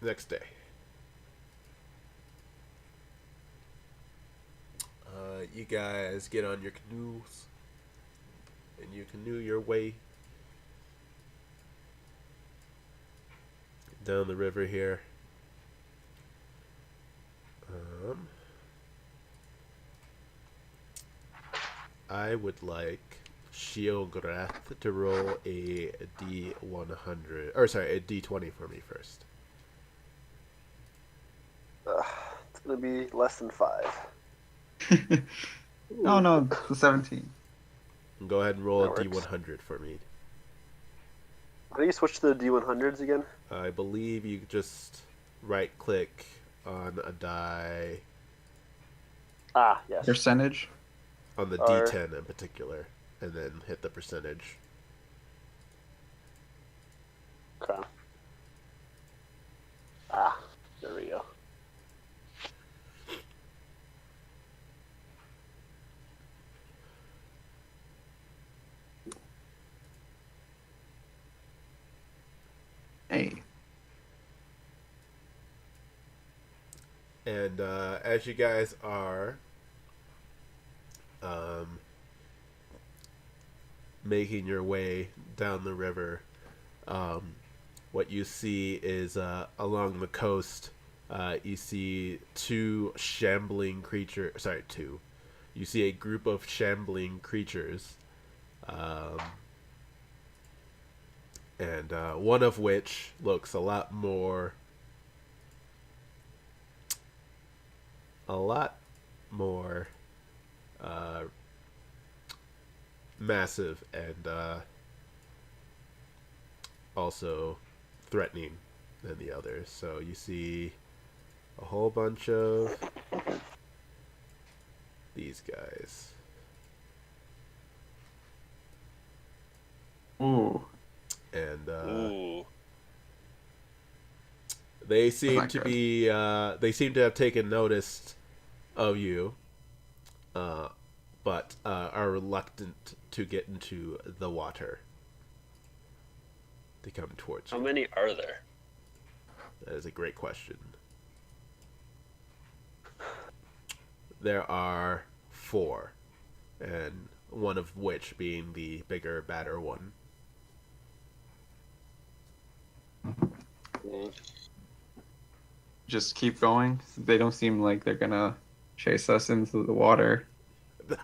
Next day. You guys get on your canoes and you canoe your way down the river here. I would like Shielgrath to roll a D100, or sorry, a D20 for me first. It's gonna be less than 5. Oh no, it's the 17. Go ahead and roll a That works. D100 for me. How do you switch to the D100s again? I believe you just right click on a die Ah, yes. Percentage. on the R. D10 in particular, and then hit the percentage. Okay. Ah, there we go. Hey. And as you guys are making your way down the river, what you see is along the coast, you see two shambling creatures. Sorry, two. You see a group of shambling creatures, and one of which looks a lot more massive and also threatening than the others. So you see a whole bunch of these guys. Ooh. And Ooh. they seem not to good. be they seem to have taken notice of you, but are reluctant to get into the water. They come towards How you. many are there? That is a great question. There are 4, and one of which being the bigger, badder one. Just keep going. They don't seem like they're gonna chase us into the water.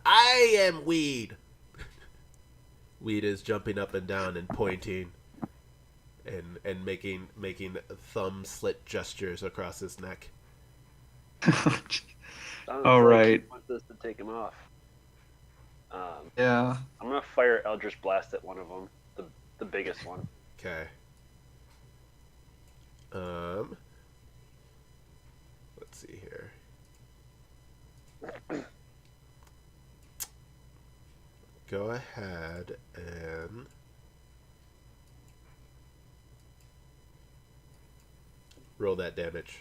I am Weed. Weed is jumping up and down and pointing, and making thumb slit gestures across his neck. Sounds All like right. he wants us to take him off. Yeah. I'm gonna fire Eldritch Blast at one of them, the biggest one. Okay. Let's see here. Go ahead and roll that damage.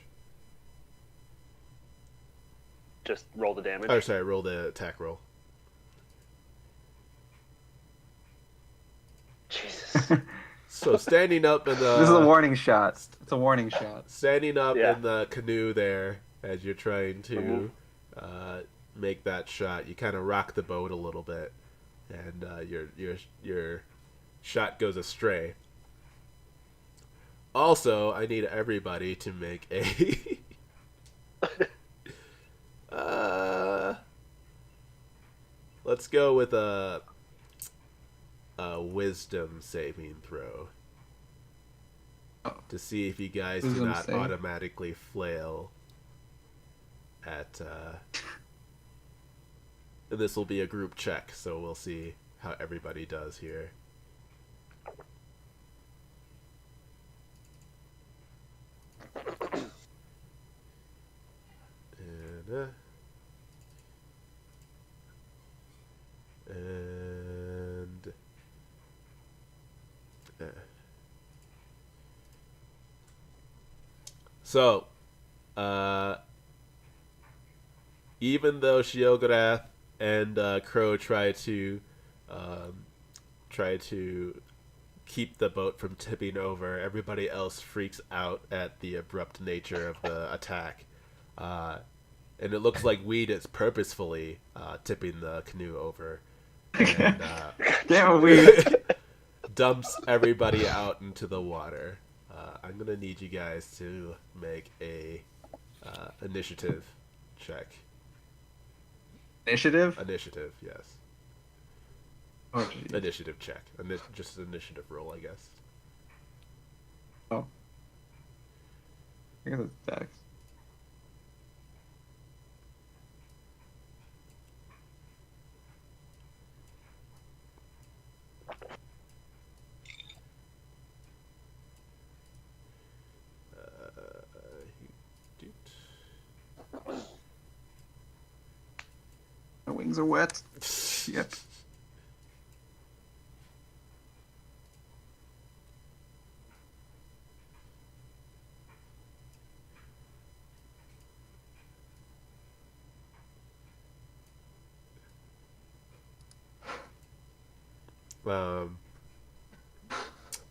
Just roll the damage. Oh, sorry, roll the attack roll. Jesus. So standing up in the This is a warning shot. It's a warning shot. standing up Yeah. in the canoe there as you're trying to make that shot, you kind of rock the boat a little bit, and your shot goes astray. Also, I need everybody to make a let's go with a wisdom saving throw Oh. to see if you guys do Wisdom not save. automatically flail at and this will be a group check, so we'll see how everybody does here. And so even though Sheograth and Crow try to keep the boat from tipping over. Everybody else freaks out at the abrupt nature of the attack. And it looks like Weed is purposefully tipping the canoe over. And Damn it, we. dumps everybody out into the water. I'm going to need you guys to make a initiative check. Initiative? Initiative, yes. Oh, geez. Initiative check. Just an initiative roll, I guess. Oh. I guess it's Dex. My wings are wet. Yep.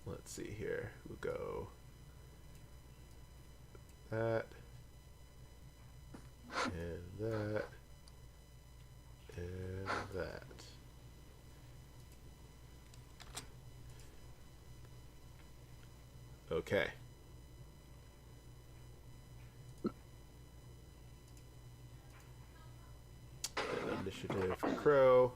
Let's see here. We'll go that and that and that. Okay. And initiative for Crow.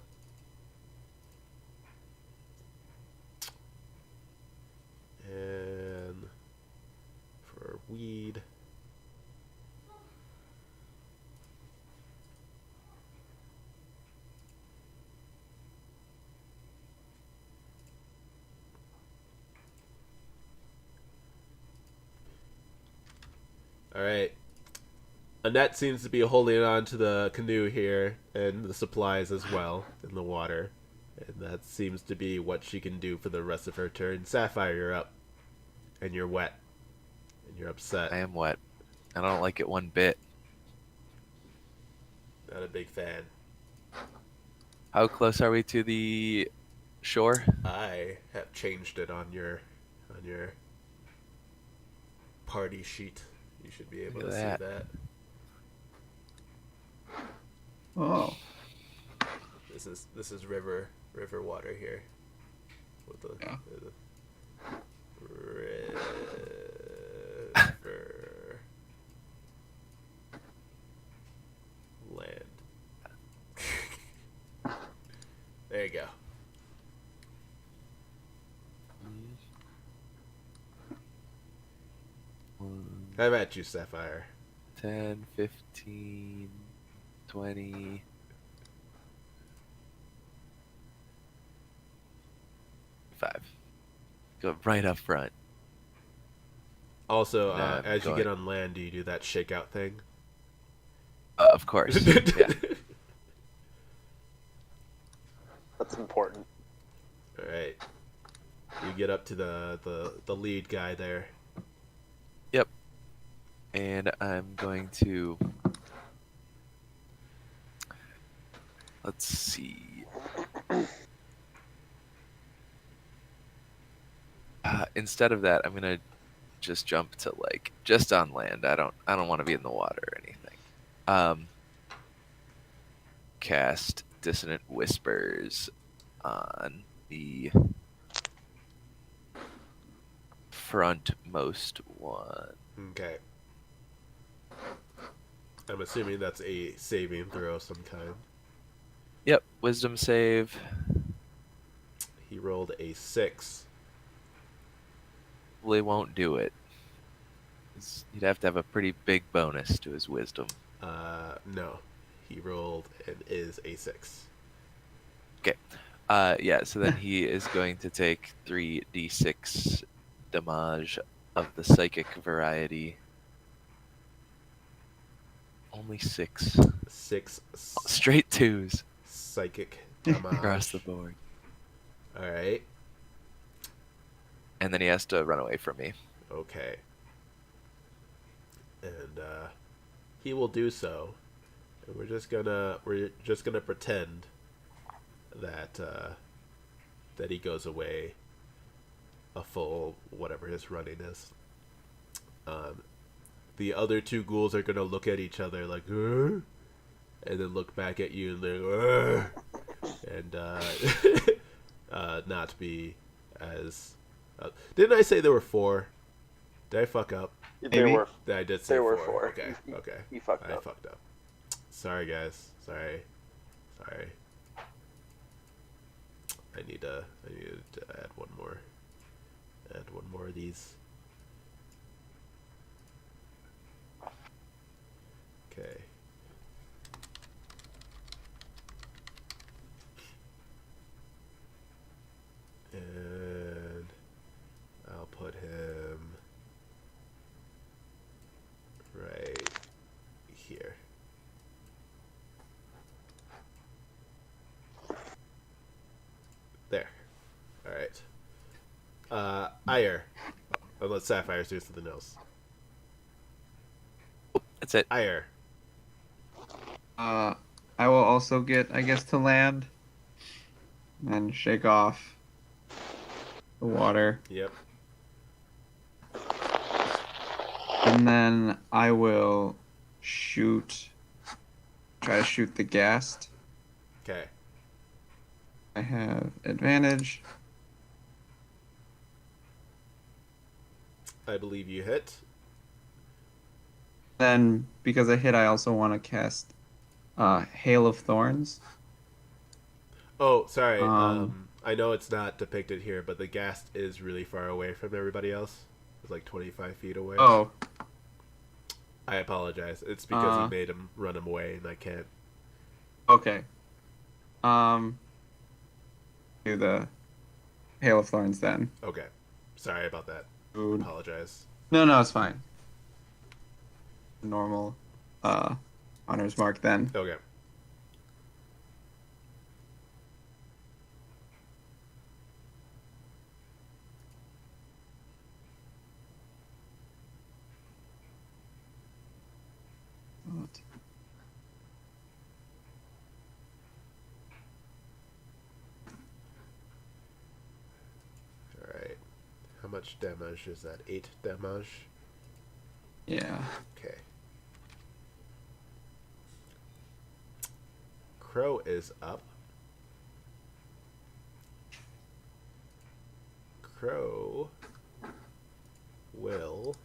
And for Weed. All right. Annette seems to be holding on to the canoe here and the supplies as well in the water. And that seems to be what she can do for the rest of her turn. Sapphire, you're up. And you're wet. And you're upset. I am wet. I don't like it one bit. Not a big fan. How close are we to the shore? I have changed it on your party sheet. You should be able to see that. Oh. This is river water here. With the, Yeah. river land. There you go. How about you, Sapphire? 10, 15, 20. Five. Go right up front. Also, Nah, as you go get ahead. on land, do you do that shakeout thing? Of course. Yeah. That's important. All right. You get up to the lead guy there. Yep. And I'm going to... Let's see. Instead of that, I'm gonna just jump to like just on land. I don't want to be in the water or anything. Cast Dissonant Whispers on the frontmost one. Okay. I'm assuming that's a saving throw of some kind. Yep, Wisdom save. He rolled a 6. Probably won't do it. He'd have to have a pretty big bonus to his Wisdom. No. He rolled and is a 6. Okay. Yeah, so then he is going to take 3d6 damage of the psychic variety. Only 6. 6 Straight 2s psychic damage. across the board. All right. And then he has to run away from me. Okay. And he will do so. And we're just gonna pretend that that he goes away. a full whatever his running is. The other two ghouls are gonna look at each other like, and then look back at you and they're, and not be as. Didn't I say there were 4? Did I fuck up? There were I did say there were 4. 4. Okay, okay. You fucked I up. fucked up. Sorry, guys. Sorry. I need to add one more. Add one more of these. Okay. And I'll put him right here. There. Alright. Ire. Unless Sapphire's doing something else. That's it. Ire. I will also get, I guess, to land and shake off the water. Yep. And then I will try to shoot the ghast. Okay. I have advantage. I believe you hit. Then, because I hit, I also want to cast Hail of Thorns. Oh, sorry. Um, I know it's not depicted here, but the ghast is really far away from everybody else. It's like 25 feet away. Oh, I apologize. It's because he made him run him away, and I can't. okay. Do the Hail of Thorns then. Okay. Sorry about that. Food. Apologize. No, it's fine. Normal, Hunter's Mark then. Okay. Alright. How much damage is that? 8 damage? Yeah. Okay. Crow is up. Crow will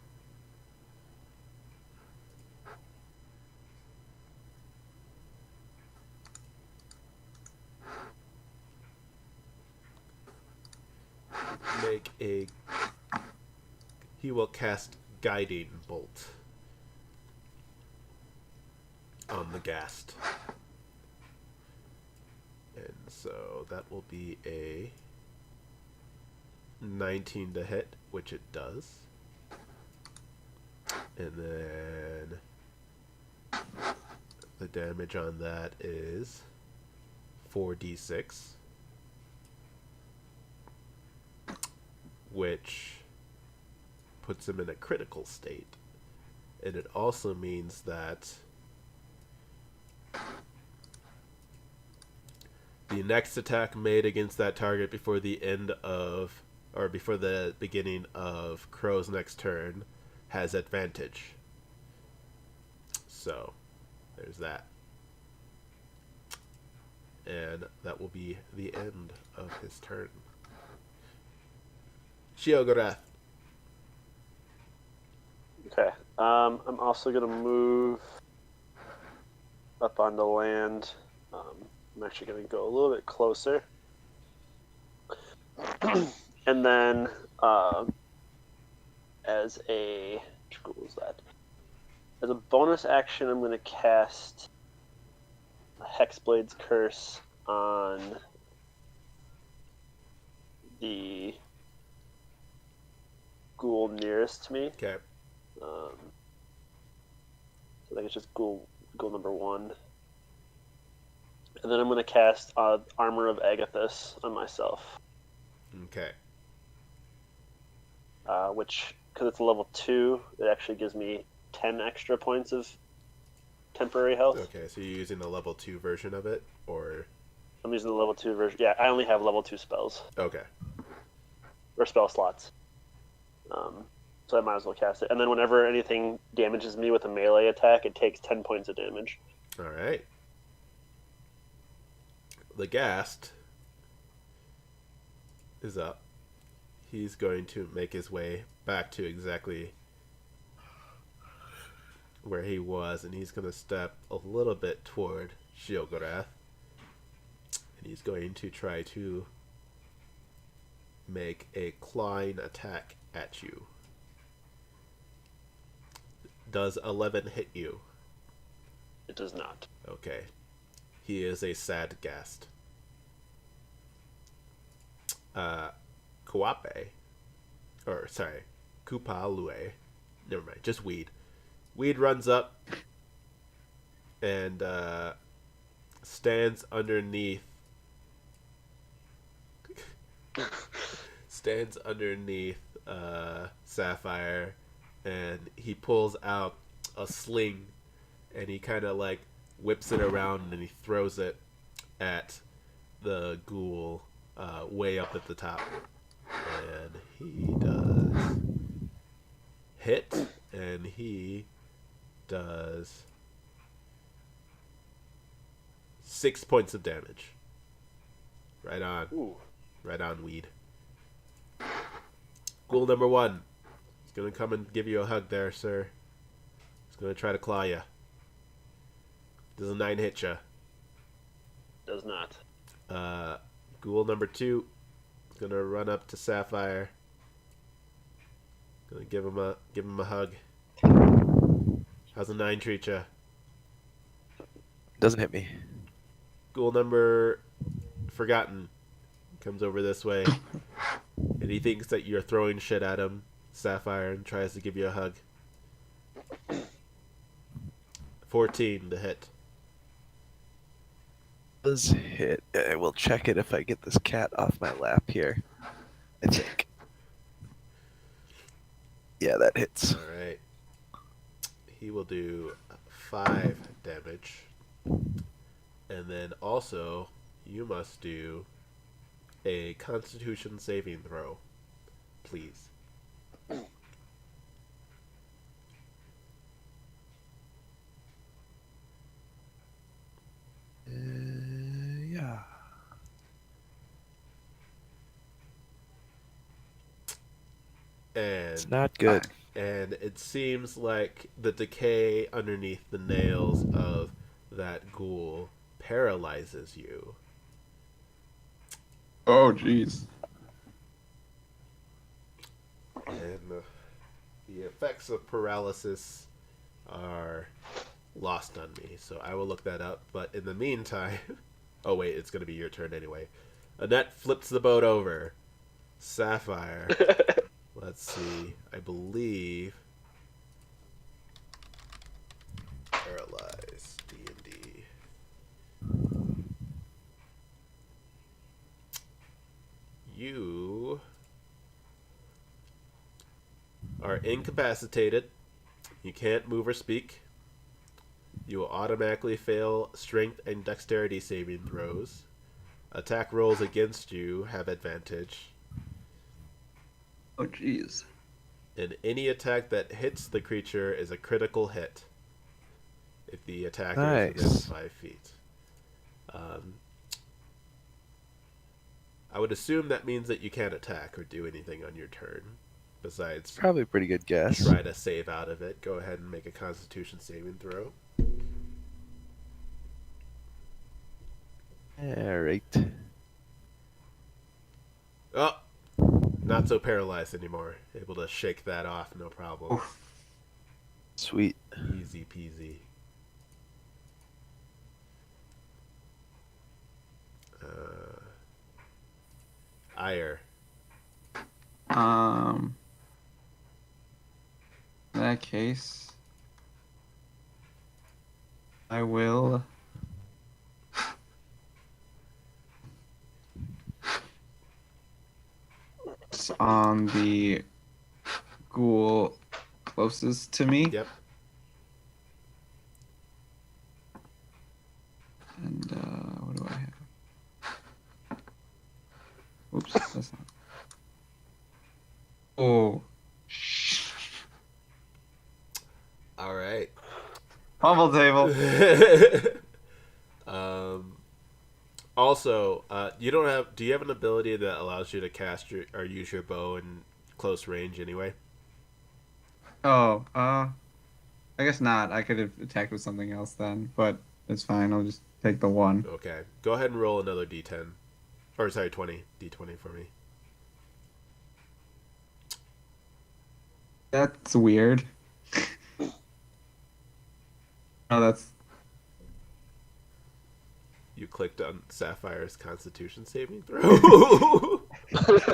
he will cast Guiding Bolt on the ghast. And so that will be a 19 to hit, which it does. And then the damage on that is 4d6, which puts him in a critical state. And it also means that the next attack made against that target before the beginning of Crow's next turn has advantage. So, there's that. And that will be the end of his turn. Sheogorath. Okay. I'm also gonna move up onto land. I'm actually gonna go a little bit closer, and then as a what was that? As a bonus action, I'm gonna cast Hexblade's Curse on the ghoul nearest to me. Okay. So I think it's just ghoul number 1. And then I'm going to cast Armor of Agathis on myself. Okay. Which, because it's a level 2, it actually gives me 10 extra points of temporary health. Okay, so you're using the level 2 version of it, or... I'm using the level 2 version. Yeah, I only have level 2 spells. Okay. or spell slots. So I might as well cast it. And then whenever anything damages me with a melee attack, it takes 10 points of damage. All right. The Ghast is up. He's going to make his way back to exactly where he was, and he's going to step a little bit toward Sheogorath. And he's going to try to make a clawing attack at you. Does 11 hit you? It does not. Okay. He is a sad Ghast. Kuape. Or, sorry. Kupalue. Never mind. Just Weed. Weed runs up and stands underneath Sapphire, and he pulls out a sling and he kind of like whips it around and he throws it at the ghoul way up at the top, and he does hit, and he does 6 points of damage. Right on. Ooh. Right on, Weed. Ghoul number 1. He's gonna come and give you a hug there, sir. He's gonna try to claw you. Does a 9 hit you? Does not. Ghoul number 2 is gonna run up to Sapphire. Gonna give him a hug. How's a 9 treat you? Doesn't hit me. Ghoul number Forgotten comes over this way, and he thinks that you're throwing shit at him, Sapphire, and tries to give you a hug. 14 to hit. Does hit. I will check it if I get this cat off my lap here. I think. Yeah, that hits. All right. He will do 5 damage, and then also you must do a Constitution saving throw, please. Yeah. It's And not good. and it seems like the decay underneath the nails of that ghoul paralyzes you. Oh, jeez. And the effects of paralysis are lost on me, so I will look that up. But in the meantime, oh wait, it's going to be your turn anyway. Annette flips the boat over. Sapphire. Let's see. I believe paralyzed D&D. You are incapacitated. You can't move or speak. You will automatically fail strength and dexterity saving throws. Attack rolls against you have advantage. Oh, jeez. And any attack that hits the creature is a critical hit if the attacker is within Nice. 5 feet. I would assume that means that you can't attack or do anything on your turn besides Probably a pretty good guess. try to save out of it. Go ahead and make a Constitution saving throw. Alright. Oh, not so paralyzed anymore. Able to shake that off, no problem. Oof. Sweet. Easy peasy. Ire. In that case, I will on the ghoul closest to me. Yep. And what do I have? Oops, that's not. Fumble table. Also, you don't have. Do you have an ability that allows you to cast your or use your bow in close range anyway? Oh, I guess not. I could have attacked with something else then, but it's fine. I'll just take the one. Okay, go ahead and roll another d10, or sorry, 20 d20 for me. That's weird. Oh, that's You clicked on Sapphire's Constitution saving throw.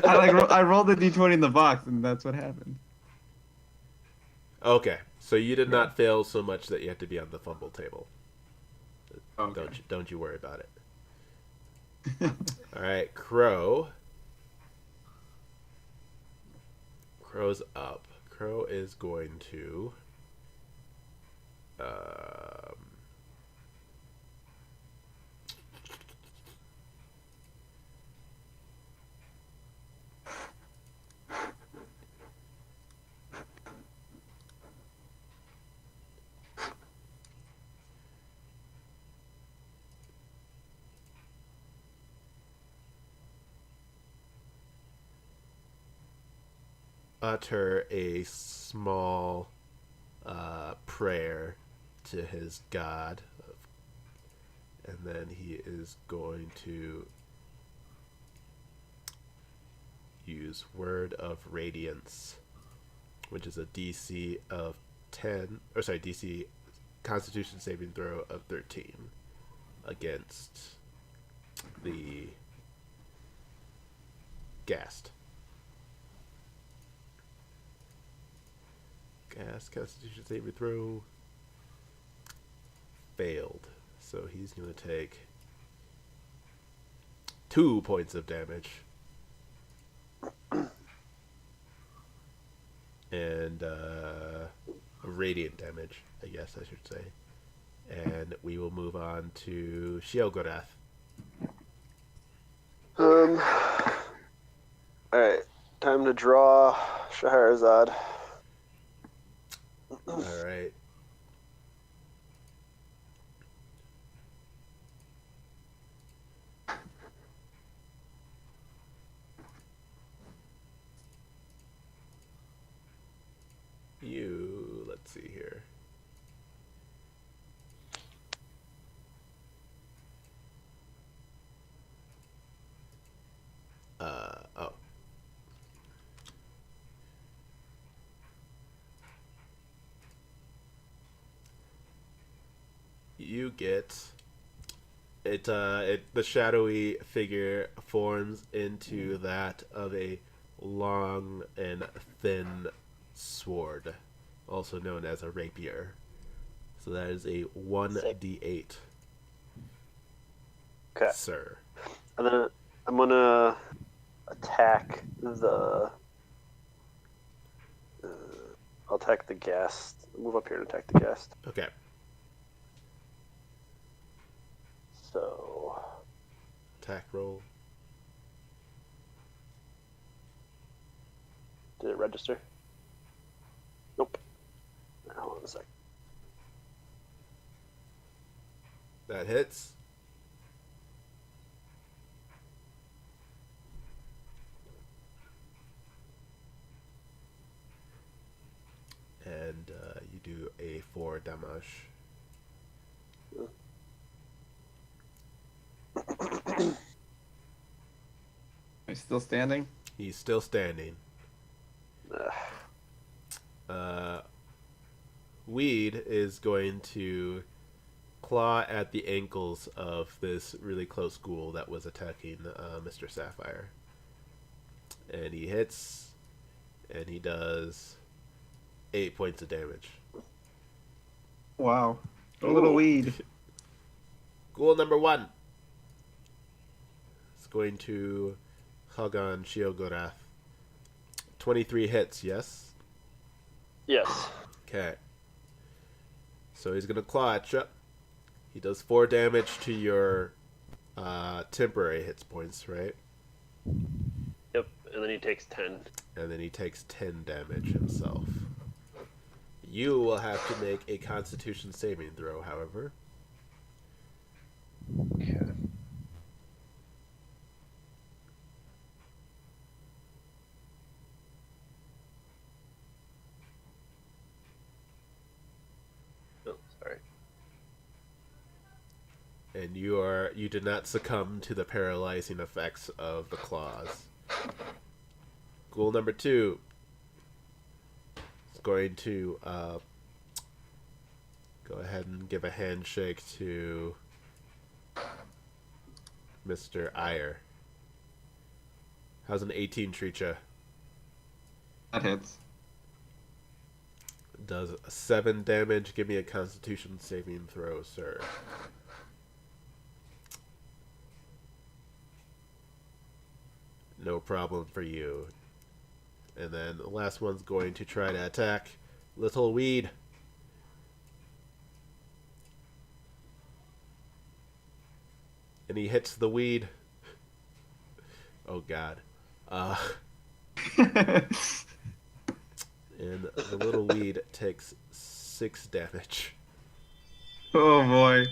I rolled a d20 in the box, and that's what happened. Okay, so you did not fail so much that you have to be on the fumble table. Okay. Don't you worry about it. All right, Crow. Crow's up. Crow is going to. Utter a small prayer to his god, and then he is going to use Word of Radiance, which is a DC of 10, or sorry, DC Constitution saving throw of 13 against the Ghast. Constitution saving throw failed, so he's going to take 2 points of damage and radiant damage, I guess I should say. And we will move on to Sheogorath. Alright, time to draw Shahrazad. All right. Let's see here. Oh. You get it. The shadowy figure forms into that of a long and thin sword, also known as a rapier. So that is a 1d8. Okay. Sir. And then I'm gonna attack the. I'll attack the ghast. Move up here and attack the ghast. Okay. So. Attack roll. Did it register? Nope. Hold on a sec. That hits. And you do a 4 damage. Are you still standing? He's still standing. Weed is going to claw at the ankles of this really close ghoul that was attacking Mr. Sapphire. And he hits, and he does 8 points of damage. Wow. A little weed. Ghoul number 1 is going to hug on Sheogorath. 23 hits, yes? Yes. Okay. So he's going to claw at you. He does 4 damage to your temporary hits points, right? Yep. And then he takes 10. And then he takes 10 damage himself. You will have to make a Constitution saving throw, however. Okay. Oh, sorry. And you did not succumb to the paralyzing effects of the claws. Ghoul number 2 is going to go ahead and give a handshake to Mr. Iyer. How's an 18 treat ya? That hits. Does 7 damage. Give me a Constitution saving throw, sir. No problem for you. And then the last one's going to try to attack Little Weed. And he hits the weed. Oh god. And the little weed takes 6 damage. Oh boy.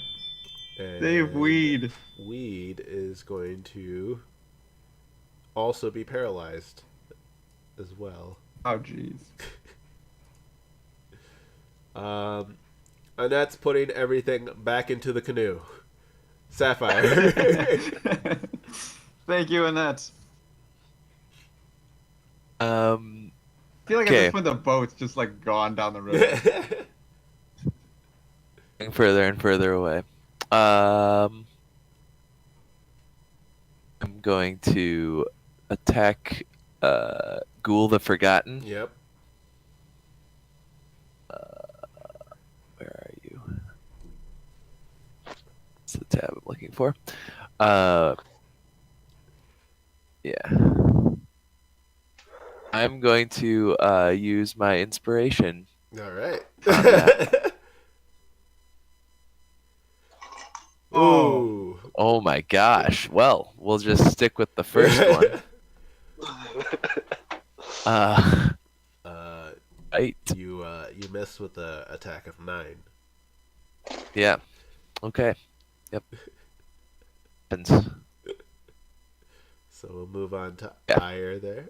And Save weed. Weed is going to also be paralyzed as well. Oh jeez. Annette's putting everything back into the canoe. Sapphire. Thank you, Annette. I feel like at Okay. this point the boat's just like gone down the river. Getting further and further away. I'm going to attack Ghoul the Forgotten. Yep. Where are you? That's the tab I'm looking for. Yeah. I'm going to use my inspiration. All right. that. Ooh. Oh my gosh. Well, we'll just stick with the first one. Right. You missed with the attack of 9. Yeah. Okay. Yep. So we'll move on to Yeah. Ire there.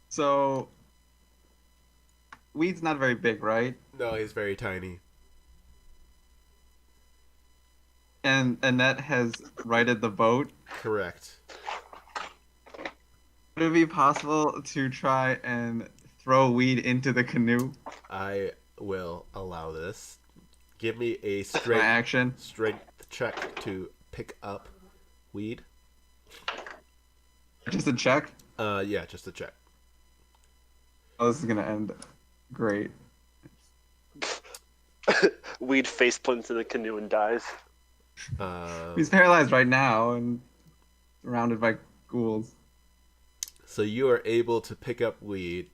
So Weed's not very big, right? No, he's very tiny. And Annette has righted the boat. Correct. Would it be possible to try and throw Weed into the canoe? I will allow this. Give me a My strength action. check to pick up weed. Just a check. Yeah, just a check. Oh, this is gonna end great. Weed face plants in the canoe and dies. He's paralyzed right now and surrounded by ghouls. So you are able to pick up weed,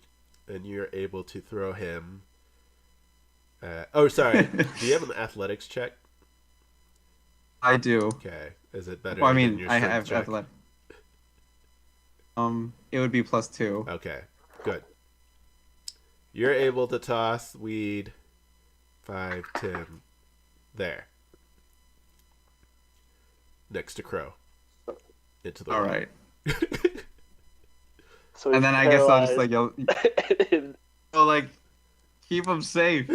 and you're able to throw him. Oh, sorry. Do you have an athletics check? I do. Okay. Is it better? Well, I than mean, your I strength have check? athletic. It would be +2. Okay, good. You're able to toss weed 5, 10 there. Next to Crow. Into the All water. right. So And he's then I guess I'll just paralyzed. like yell, oh, like, keep him safe.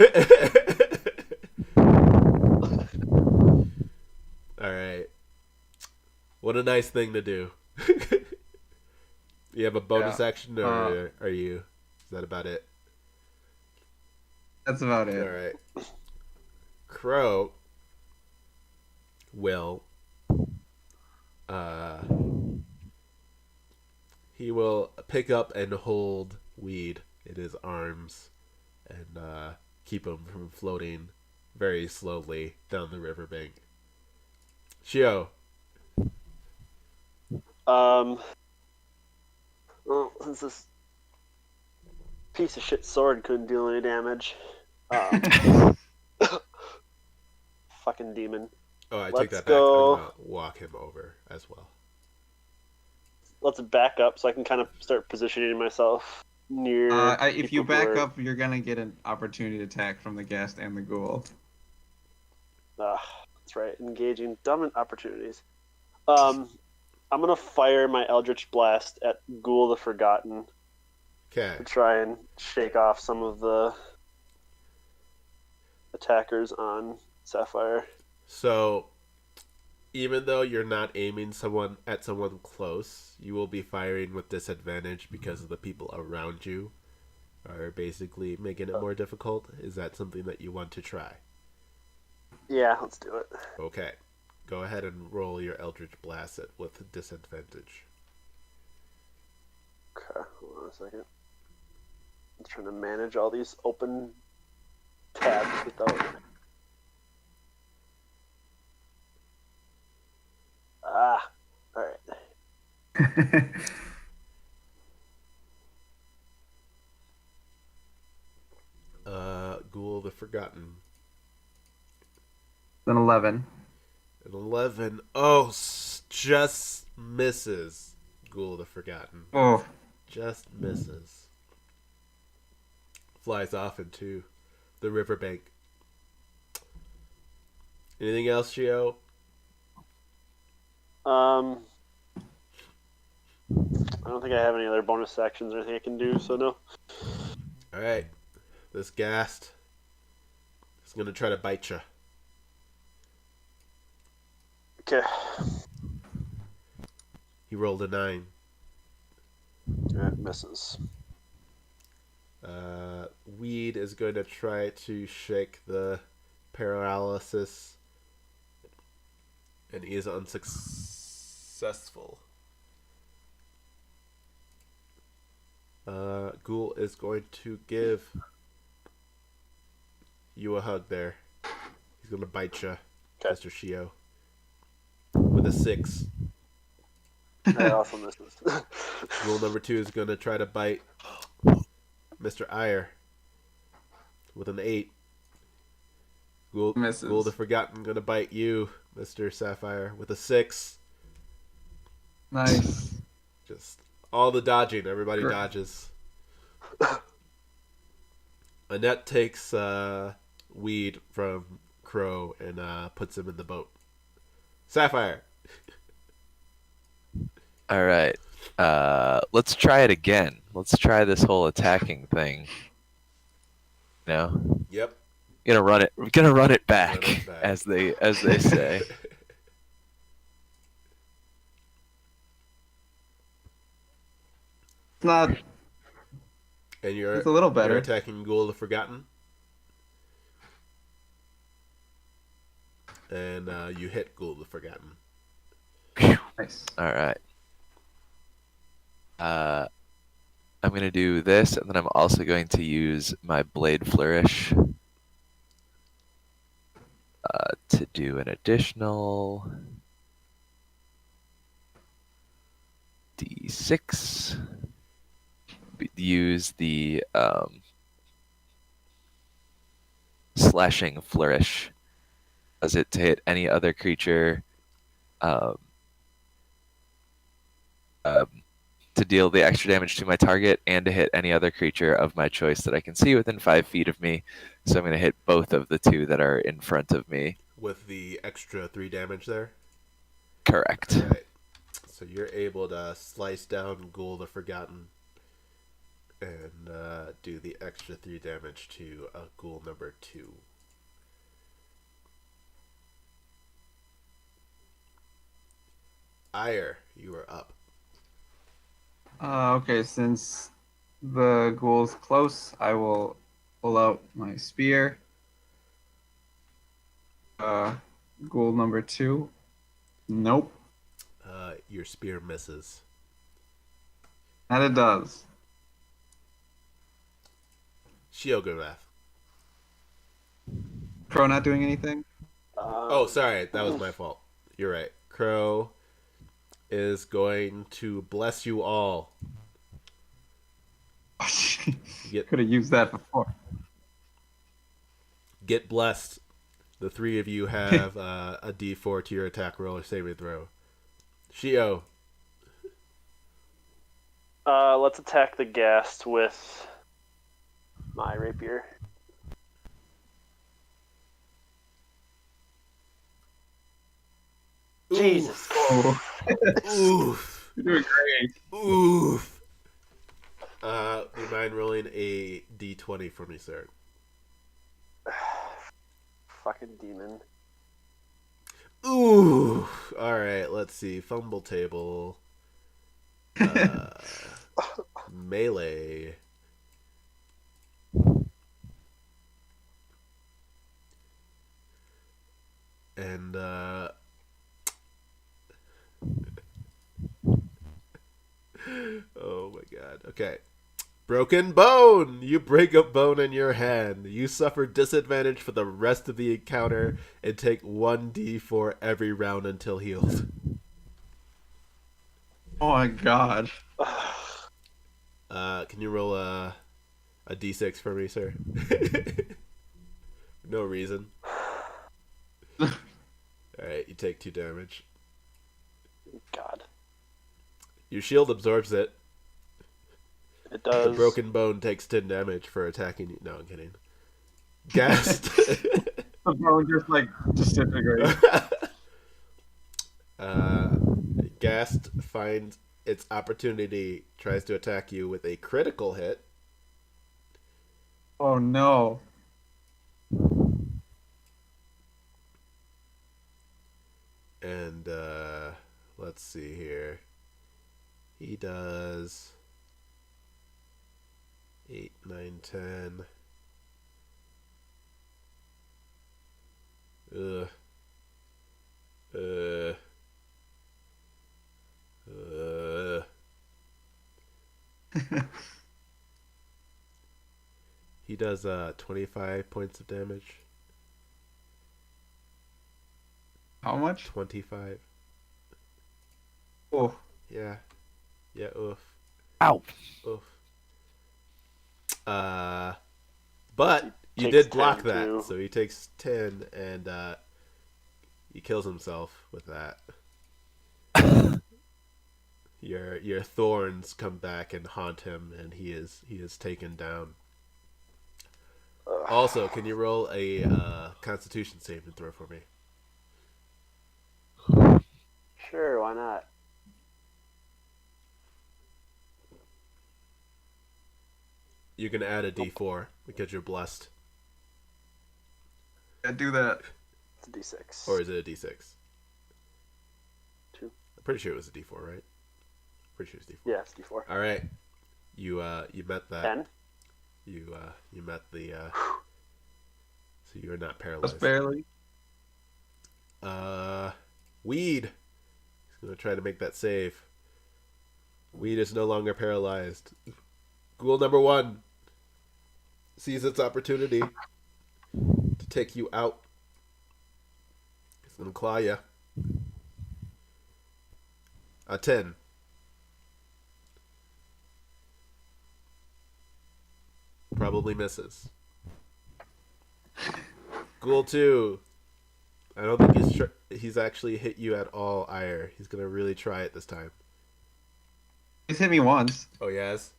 Alright. What a nice thing to do. You have a bonus Yeah. action, or are you? Is that about it? That's about it. Alright. Crow will he will pick up and hold weed in his arms and keep him from floating very slowly down the riverbank. Shio. Well, since this piece of shit sword couldn't do any damage, fucking demon. Oh, I take Let's that back. go. I'm gonna walk him over as well. let's back up so I can kind of start positioning myself near. If you people who back are- up, you're gonna get an opportunity to attack from the ghast and the ghoul. That's right, engaging dumb opportunities. I'm gonna fire my Eldritch Blast at Ghoul the Forgotten Okay. to try and shake off some of the attackers on Sapphire. So, even though you're not aiming at someone close, you will be firing with disadvantage because of the people around you are basically making it more difficult. Is that something that you want to try? Yeah, let's do it. Okay. Go ahead and roll your Eldritch Blast with disadvantage. Okay, hold on a second. I'm trying to manage all these open tabs without. Alright. Ghoul the Forgotten. Then 11. An 11. Oh, just misses. Ghoul the Forgotten. Oh, Just misses. Flies off into the riverbank. Anything else, Gio? I don't think I have any other bonus actions or anything I can do, so no. Alright. This ghast is going to try to bite you. Okay. He rolled a 9. That misses. Weed is going to try to shake the paralysis, and he is unsuccessful. Ghoul is going to give you a hug there. He's going to bite you, Okay. Mr. Shio, with a 6. That also misses. Ghoul number 2 is going to try to bite Mr. Ire with an 8. Misses. Ghoul the Forgotten going to bite you, Mr. Sapphire, with a 6. nice. Just all the dodging. Everybody Great. dodges. Annette takes Weed from Crow and puts him in the boat. Sapphire. All right. Let's try it again. Let's try this whole attacking thing. No, Yep. gonna run it. We're gonna run it back, Run it back. as they say. It's not. And you're It's a little better. You're attacking Ghoul the Forgotten. And you hit Ghoul the Forgotten. Nice. All right. I'm gonna do this, and then I'm also going to use my Blade Flourish to do an additional D6. Use the slashing flourish as it to hit any other creature. To deal the extra damage to my target and to hit any other creature of my choice that I can see within 5 feet of me. So I'm going to hit both of the 2 that are in front of me. With the extra 3 damage there. Correct. Alright. So you're able to slice down Ghoul the Forgotten and do the extra 3 damage to Ghoul number 2. Ire, you are up. Okay, since the ghoul's close, I will pull out my spear. Ghoul number 2. Nope. Your spear misses. That it does. Shiogorath. Crow not doing anything? Oh, sorry. That was my fault. You're right. Crow is going to bless you all. Get Could have used that before. get blessed. The 3 of you have a D4 to your attack roll or saving throw. Shio. Let's attack the ghast with my rapier. Jesus. Oh, Oof. you're doing great. Oof. Do you mind rolling a d20 for me, sir? Fucking demon. Ooh. All right. Let's see. Fumble table. Melee. And oh my god. Okay. Broken bone! You break a bone in your hand. You suffer disadvantage for the rest of the encounter and take 1d4 every round until healed. Oh my god. Can you roll a d6 for me, sir? No reason. Alright, you take 2 damage. God. Your shield absorbs it. It does. The broken bone takes 10 damage for attacking you. No, I'm kidding. Ghast. The bone just like disintegrates. Ghast finds its opportunity, tries to attack you with a critical hit. Oh no. And let's see here. He does 8, 9, 10. Ugh. He does 25 points of damage. How much? 25. Oh. Yeah. Yeah, oof. Ow. Oof. But you Takes did block 10 that, too. so he takes 10 and he kills himself with that. Your thorns come back and haunt him, and he is taken down. Also, can you roll a Constitution saving throw for me? Sure, why not? You can add a D4 because you're blessed, I do that. It's a D6. or is it a D6? 2. I'm pretty sure it was a D4, right? Pretty sure it's D4. Yeah, it's D4. All right, you met that. 10. You met the. So you are not Just paralyzed. barely. Weed. He's gonna try to make that save. Weed is no longer paralyzed. Ghoul number 1 sees its opportunity to take you out. He's gonna claw you. A 10. Probably misses. Ghoul 2. I don't think he's actually hit you at all, Ire. He's gonna really try it this time. He's hit me once. Oh, yes?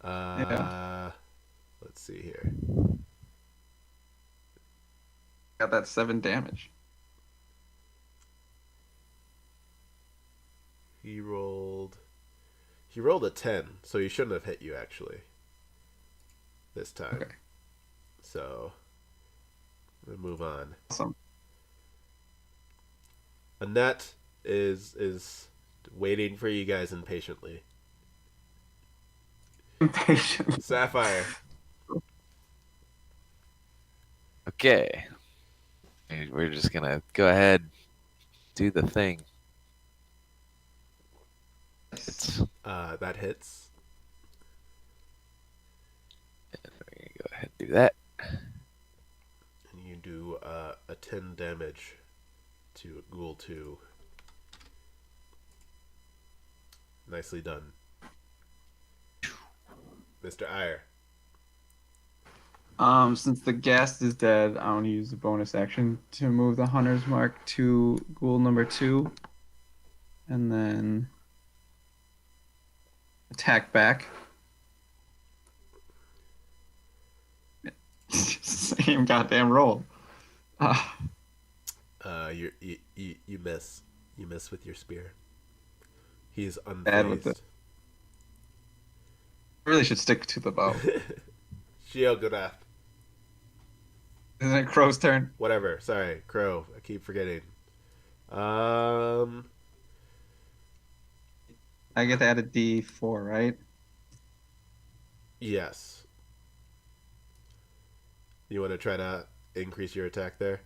Yeah. Let's see here. Got that 7 damage. He rolled a 10, so he shouldn't have hit you actually this time. Okay. So we'll move on. Awesome. Annette is waiting for you guys impatiently. Impatient. Sapphire. Okay. We're just gonna go ahead, do the thing. It's That hits. we're gonna go ahead and do that. And you do a 10 damage to Ghoul 2. Nicely done. Mr. Ire. Since the ghast is dead, I want to use the bonus action to move the hunter's mark to ghoul number 2. And then attack back. Same goddamn roll. You miss. You miss with your spear. He's Bad with unfazed. I really should stick to the bow. Shiogura. Isn't it Crow's turn? Whatever. Sorry, Crow. I keep forgetting. I get to add a D4, right? Yes. You want to try to increase your attack there?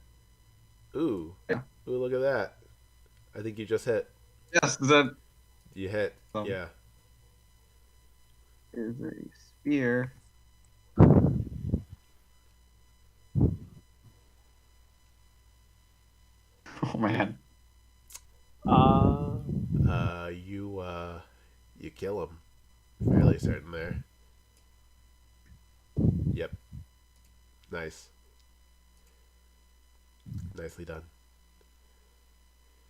Ooh. Yeah. Ooh, look at that. I think you just hit. Yes, that You hit. Yeah. is a spear. Oh man. You kill him. Fairly certain there. Yep. Nice. Nicely done.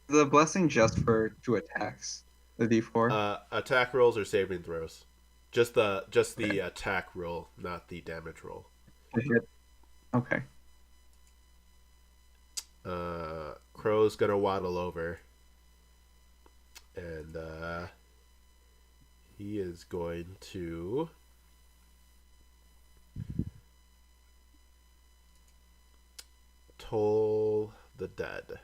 The blessing just for 2 attacks. The D4. Attack rolls or saving throws. Just the attack roll, not the damage roll. Okay. Crow's gonna waddle over, and he is going to toll the dead,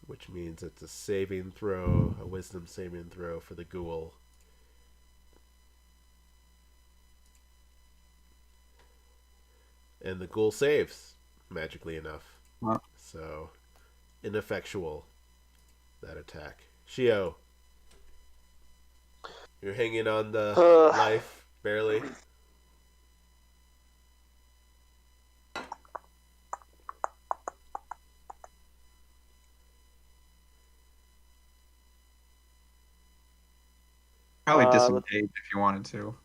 which means it's a saving throw, a wisdom saving throw for the ghoul. And the ghoul saves, magically enough. Wow. So, ineffectual, that attack. Shio, you're hanging on the life, barely. Probably disengage if you wanted to.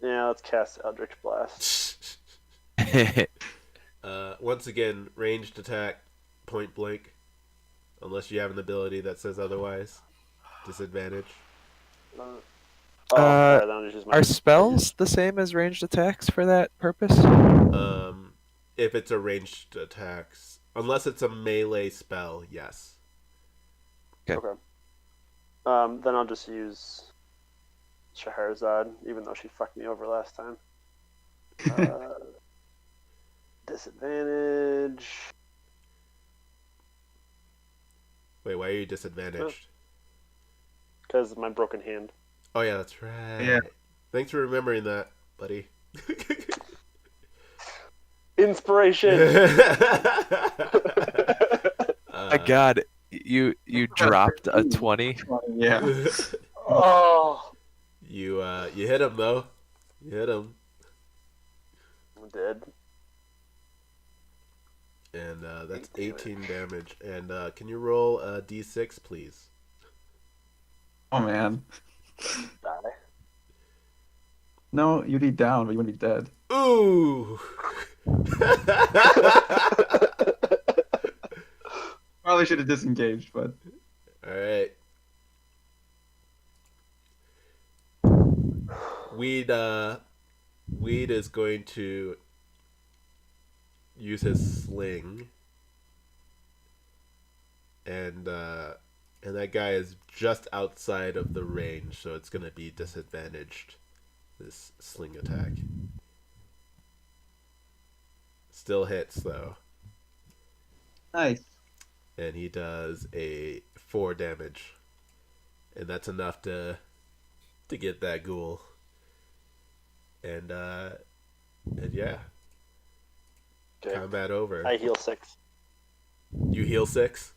Yeah, let's cast Eldritch Blast. Once again, ranged attack, point blank, unless you have an ability that says otherwise. Disadvantage. Sorry, then I'll just use my Are spells the same as ranged attacks for that purpose? If it's a ranged attacks, unless it's a melee spell, yes. Okay. Then I'll just use Scheherazade, even though she fucked me over last time. Disadvantage. Wait, why are you disadvantaged? Because of my broken hand. Oh yeah, that's right. Yeah. Thanks for remembering that, buddy. Inspiration. My God, you dropped a 20. Yeah. Oh, You hit him though. You hit him, I'm dead. and that's 18 damage. And can you roll a d6, please? Oh man. Die. No, you'd be down, but you wouldn't be dead. Ooh. Probably should have disengaged, but All right. Weed is going to use his sling, and that guy is just outside of the range, so it's going to be disadvantaged. This sling attack still hits though, nice. and he does a 4 damage, and that's enough to get that ghoul. And yeah, Okay. combat over. I heal 6. You heal 6?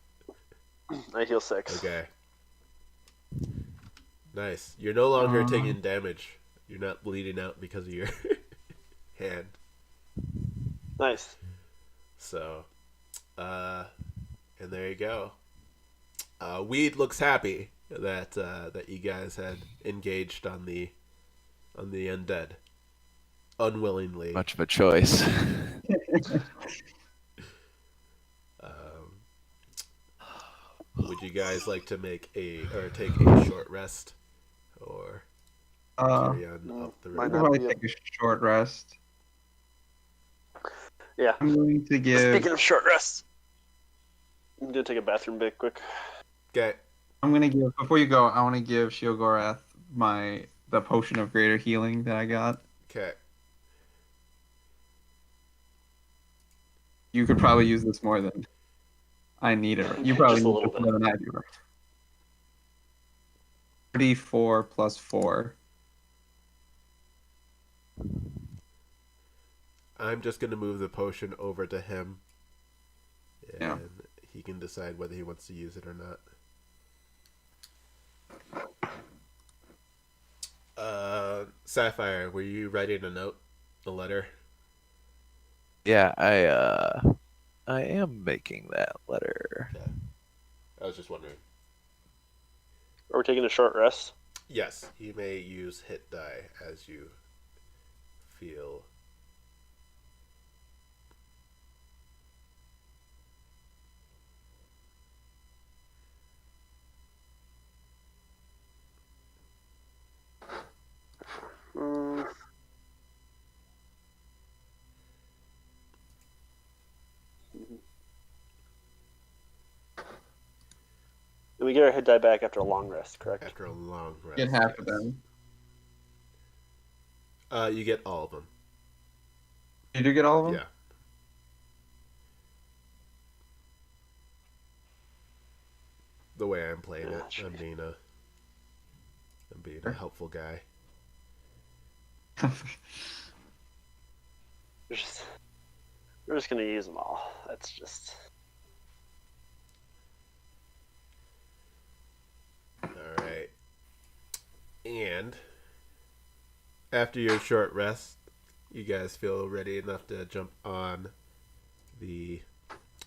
I heal 6. Okay. Nice. You're no longer taking damage. You're not bleeding out because of your hand. Nice. So, and there you go. Weed looks happy that you guys had engaged on the undead, unwillingly. Much of a choice. Would you guys like to take a short rest, or carry on up the might I river. could not probably be a- take a short rest. Yeah. I'm going to give. Speaking of short rests, I'm gonna take a bathroom break quick. Okay. I'm gonna give before you go. I want to give Shiogorath the potion of greater healing that I got. Okay. You could probably use this more than I need it. You probably Just a need little this more than I do. 34 plus 4. I'm just gonna move the potion over to him, and Yeah. he can decide whether he wants to use it or not. Sapphire, were you writing a note, a letter? Yeah, I am making that letter. Okay. I was just wondering. Are we taking a short rest? Yes, you may use hit die as you feel. Mm. And we get our hit die back after a long rest, correct? After a long rest. Get half of yes. them. You get all of them. You do get all of them? Yeah. The way I'm playing Yeah, it, sure. I'm being a helpful guy. We're just gonna use them all. That's just. All right. And after your short rest, you guys feel ready enough to jump on the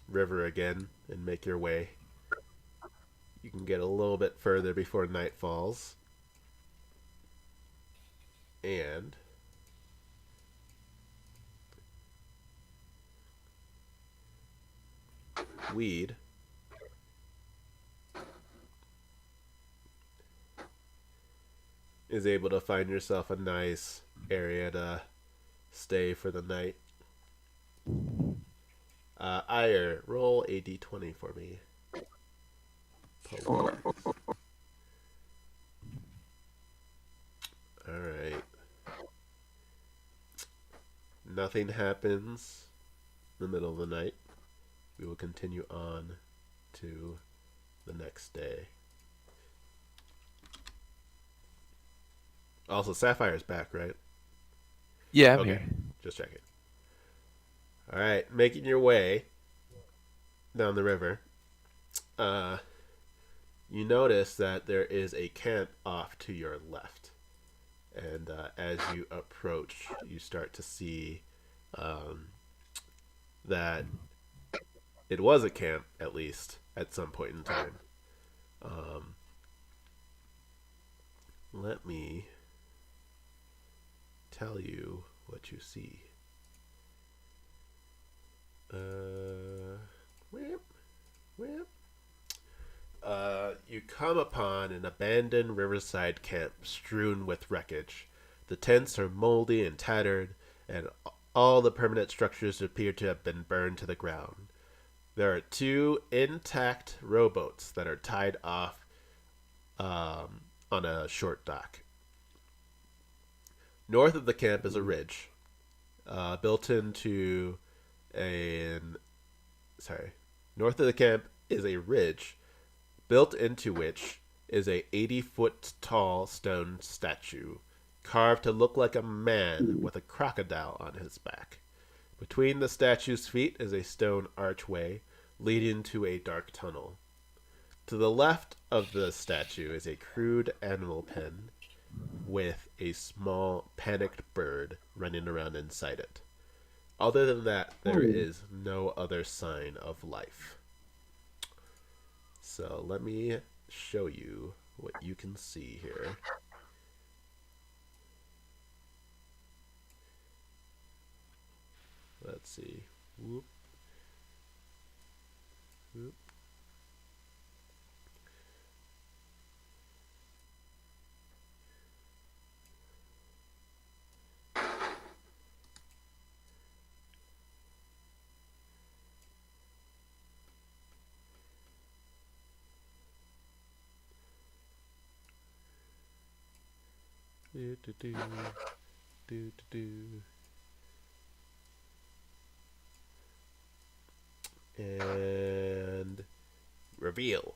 river again and make your way. You can get a little bit further before night falls. And Weed is able to find yourself a nice area to stay for the night. Ire, roll a d20 for me. Sure. Alright. Nothing happens in the middle of the night. We will continue on to the next day. Also, Sapphire's back, right? Yeah, I'm Okay, here. just checking. Alright, making your way down the river. You notice that there is a camp off to your left. And as you approach, you start to see that it was a camp, at least, at some point in time. Let me tell you what you see. You come upon an abandoned riverside camp strewn with wreckage. The tents are moldy and tattered, and all the permanent structures appear to have been burned to the ground. There are 2 intact rowboats that are tied off on a short dock. North of the camp is a ridge, built into north of the camp is a ridge, built into which is a 80-foot tall stone statue, carved to look like a man with a crocodile on his back. Between the statue's feet is a stone archway leading to a dark tunnel. To the left of the statue is a crude animal pen with a small panicked bird running around inside it. Other than that, there is no other sign of life. So let me show you what you can see here. Let's see. Whoop. Whoop. Do, do, do, do, do, do. And reveal.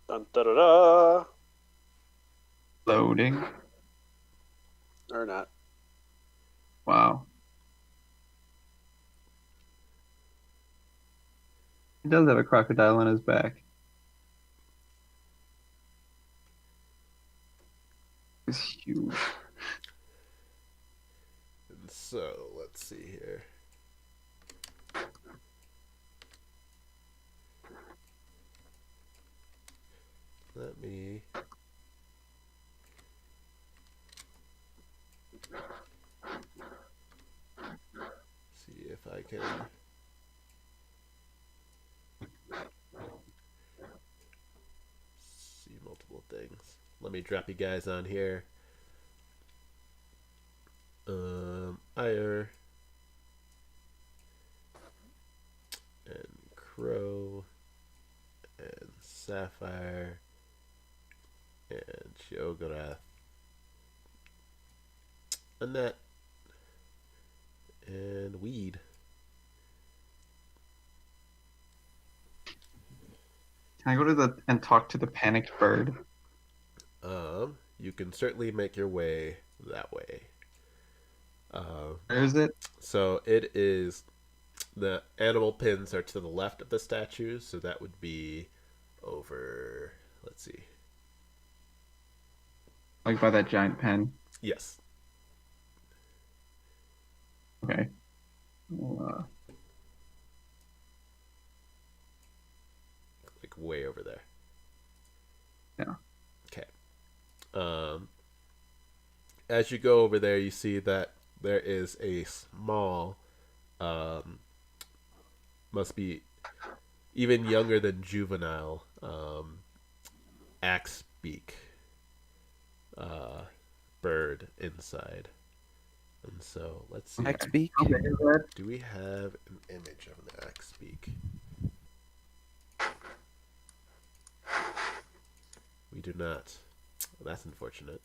Dun, da, da, da. Loading. Or not. Wow. He does have a crocodile on his back. It's huge. And so, let's see here. Let me see if I can see multiple things. Let me drop you guys on here. Ire and Crow and Sapphire and Sheogorath, Annette and Weed. Can I go to the and talk to the panicked bird? You can certainly make your way that way. Where is it? So it is, the animal pins are to the left of the statue, so that would be over, let's see. Like by that giant pen. Yes. Okay. Well, Like way over there. yeah. Okay. As you go over there, you see that there is a small, must be even younger than juvenile, axe beak bird inside. And so let's see. Axe beak. How big is that? Do we have an image of an axe beak? We do not. That's unfortunate.